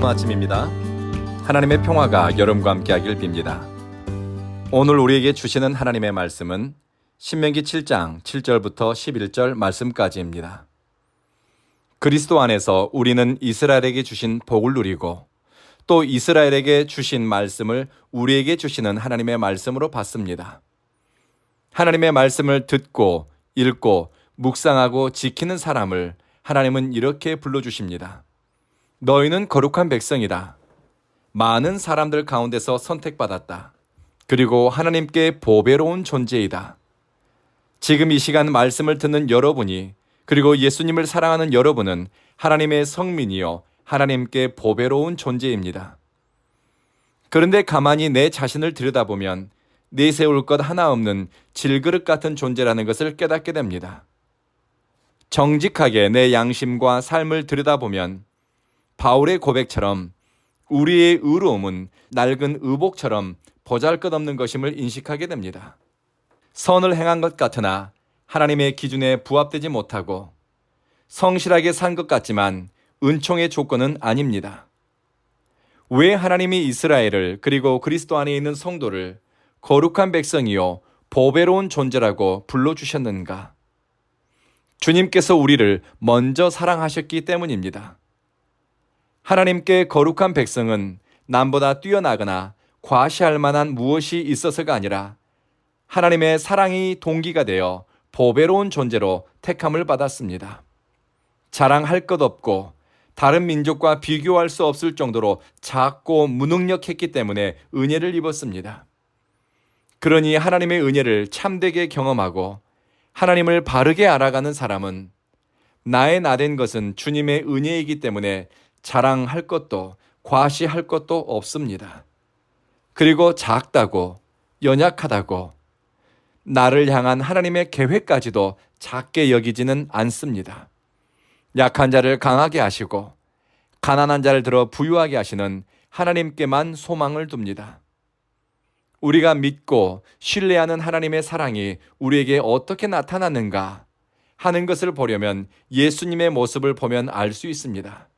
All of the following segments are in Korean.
좋은 아침입니다. 하나님의 평화가 여러분과 함께하길 빕니다. 오늘 우리에게 주시는 하나님의 말씀은 신명기 7장 7절부터 11절 말씀까지입니다. 그리스도 안에서 우리는 이스라엘에게 주신 복을 누리고 또 이스라엘에게 주신 말씀을 우리에게 주시는 하나님의 말씀으로 받습니다. 하나님의 말씀을 듣고 읽고 묵상하고 지키는 사람을 하나님은 이렇게 불러주십니다. 너희는 거룩한 백성이다. 많은 사람들 가운데서 선택받았다. 그리고 하나님께 보배로운 존재이다. 지금 이 시간 말씀을 듣는 여러분이 그리고 예수님을 사랑하는 여러분은 하나님의 성민이요 하나님께 보배로운 존재입니다. 그런데 가만히 내 자신을 들여다보면 내세울 것 하나 없는 질그릇 같은 존재라는 것을 깨닫게 됩니다. 정직하게 내 양심과 삶을 들여다보면 바울의 고백처럼 우리의 의로움은 낡은 의복처럼 보잘것없는 것임을 인식하게 됩니다. 선을 행한 것 같으나 하나님의 기준에 부합되지 못하고 성실하게 산 것 같지만 은총의 조건은 아닙니다. 왜 하나님이 이스라엘을 그리고 그리스도 안에 있는 성도를 거룩한 백성이요 보배로운 존재라고 불러주셨는가? 주님께서 우리를 먼저 사랑하셨기 때문입니다. 하나님께 거룩한 백성은 남보다 뛰어나거나 과시할 만한 무엇이 있어서가 아니라 하나님의 사랑이 동기가 되어 보배로운 존재로 택함을 받았습니다. 자랑할 것 없고 다른 민족과 비교할 수 없을 정도로 작고 무능력했기 때문에 은혜를 입었습니다. 그러니 하나님의 은혜를 참되게 경험하고 하나님을 바르게 알아가는 사람은 나의 나된 것은 주님의 은혜이기 때문에 자랑할 것도 과시할 것도 없습니다. 그리고 작다고 연약하다고 나를 향한 하나님의 계획까지도 작게 여기지는 않습니다. 약한 자를 강하게 하시고 가난한 자를 들어 부유하게 하시는 하나님께만 소망을 둡니다. 우리가 믿고 신뢰하는 하나님의 사랑이 우리에게 어떻게 나타났는가 하는 것을 보려면 예수님의 모습을 보면 알 수 있습니다.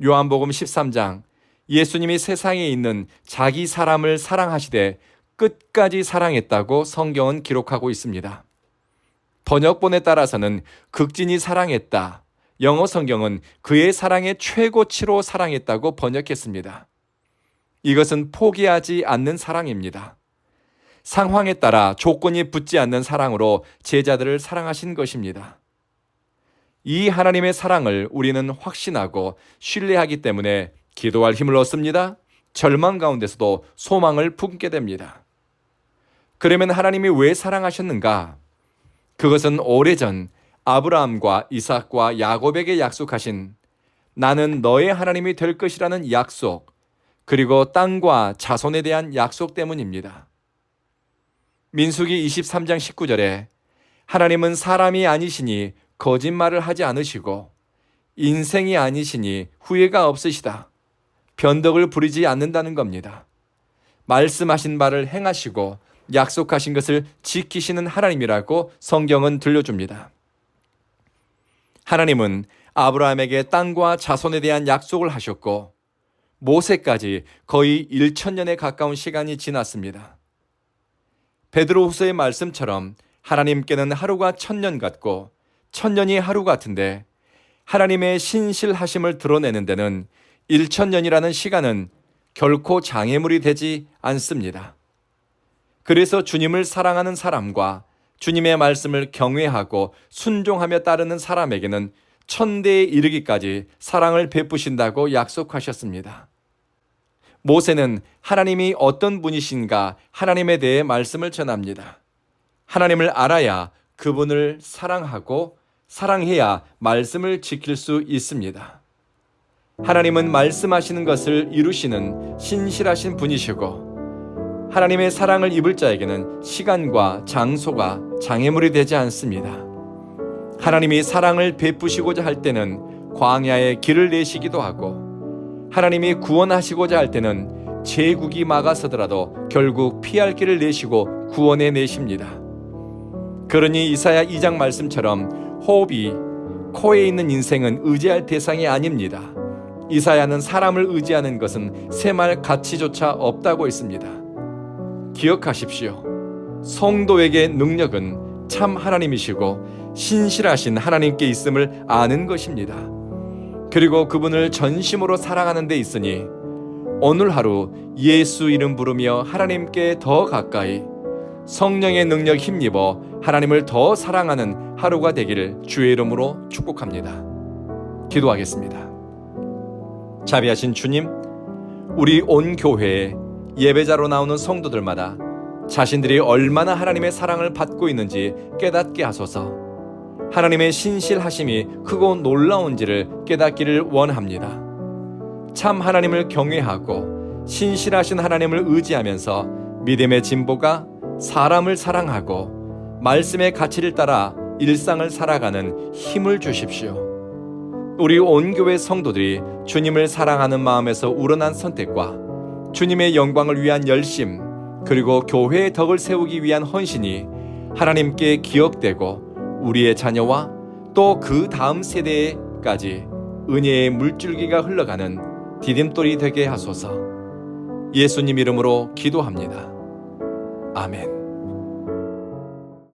요한복음 13장 예수님이 세상에 있는 자기 사람을 사랑하시되 끝까지 사랑했다고 성경은 기록하고 있습니다. 번역본에 따라서는 극진히 사랑했다. 영어 성경은 그의 사랑의 최고치로 사랑했다고 번역했습니다. 이것은 포기하지 않는 사랑입니다. 상황에 따라 조건이 붙지 않는 사랑으로 제자들을 사랑하신 것입니다. 이 하나님의 사랑을 우리는 확신하고 신뢰하기 때문에 기도할 힘을 얻습니다. 절망 가운데서도 소망을 품게 됩니다. 그러면 하나님이 왜 사랑하셨는가? 그것은 오래전 아브라함과 이삭과 야곱에게 약속하신 나는 너의 하나님이 될 것이라는 약속, 그리고 땅과 자손에 대한 약속 때문입니다. 민수기 23장 19절에 하나님은 사람이 아니시니 거짓말을 하지 않으시고 인생이 아니시니 후회가 없으시다. 변덕을 부리지 않는다는 겁니다. 말씀하신 바를 행하시고 약속하신 것을 지키시는 하나님이라고 성경은 들려줍니다. 하나님은 아브라함에게 땅과 자손에 대한 약속을 하셨고 모세까지 거의 1000년에 가까운 시간이 지났습니다. 베드로후서의 말씀처럼 하나님께는 하루가 1000년 같고 1000년이 하루 같은데 하나님의 신실하심을 드러내는 데는 1000년이라는 시간은 결코 장애물이 되지 않습니다. 그래서 주님을 사랑하는 사람과 주님의 말씀을 경외하고 순종하며 따르는 사람에게는 천대에 이르기까지 사랑을 베푸신다고 약속하셨습니다. 모세는 하나님이 어떤 분이신가 하나님에 대해 말씀을 전합니다. 하나님을 알아야 그분을 사랑하고 사랑해야 말씀을 지킬 수 있습니다. 하나님은 말씀하시는 것을 이루시는 신실하신 분이시고 하나님의 사랑을 입을 자에게는 시간과 장소가 장애물이 되지 않습니다. 하나님이 사랑을 베푸시고자 할 때는 광야에 길을 내시기도 하고 하나님이 구원하시고자 할 때는 제국이 막아서더라도 결국 피할 길을 내시고 구원해 내십니다. 그러니 이사야 2장 말씀처럼 호흡이 코에 있는 인생은 의지할 대상이 아닙니다. 이사야는 사람을 의지하는 것은 셈할 가치조차 없다고 했습니다. 기억하십시오. 성도에게 능력은 참 하나님이시고 신실하신 하나님께 있음을 아는 것입니다. 그리고 그분을 전심으로 사랑하는 데 있으니 오늘 하루 예수 이름 부르며 하나님께 더 가까이 성령의 능력 힘입어 하나님을 더 사랑하는 하루가 되기를 주의 이름으로 축복합니다. 기도하겠습니다. 자비하신 주님, 우리 온 교회에 예배자로 나오는 성도들마다 자신들이 얼마나 하나님의 사랑을 받고 있는지 깨닫게 하소서. 하나님의 신실하심이 크고 놀라운지를 깨닫기를 원합니다. 참 하나님을 경외하고 신실하신 하나님을 의지하면서 믿음의 진보가 사람을 사랑하고 말씀의 가치를 따라 일상을 살아가는 힘을 주십시오. 우리 온 교회 성도들이 주님을 사랑하는 마음에서 우러난 선택과 주님의 영광을 위한 열심, 그리고 교회의 덕을 세우기 위한 헌신이 하나님께 기억되고 우리의 자녀와 또 그 다음 세대까지 은혜의 물줄기가 흘러가는 디딤돌이 되게 하소서. 예수님 이름으로 기도합니다. 아멘.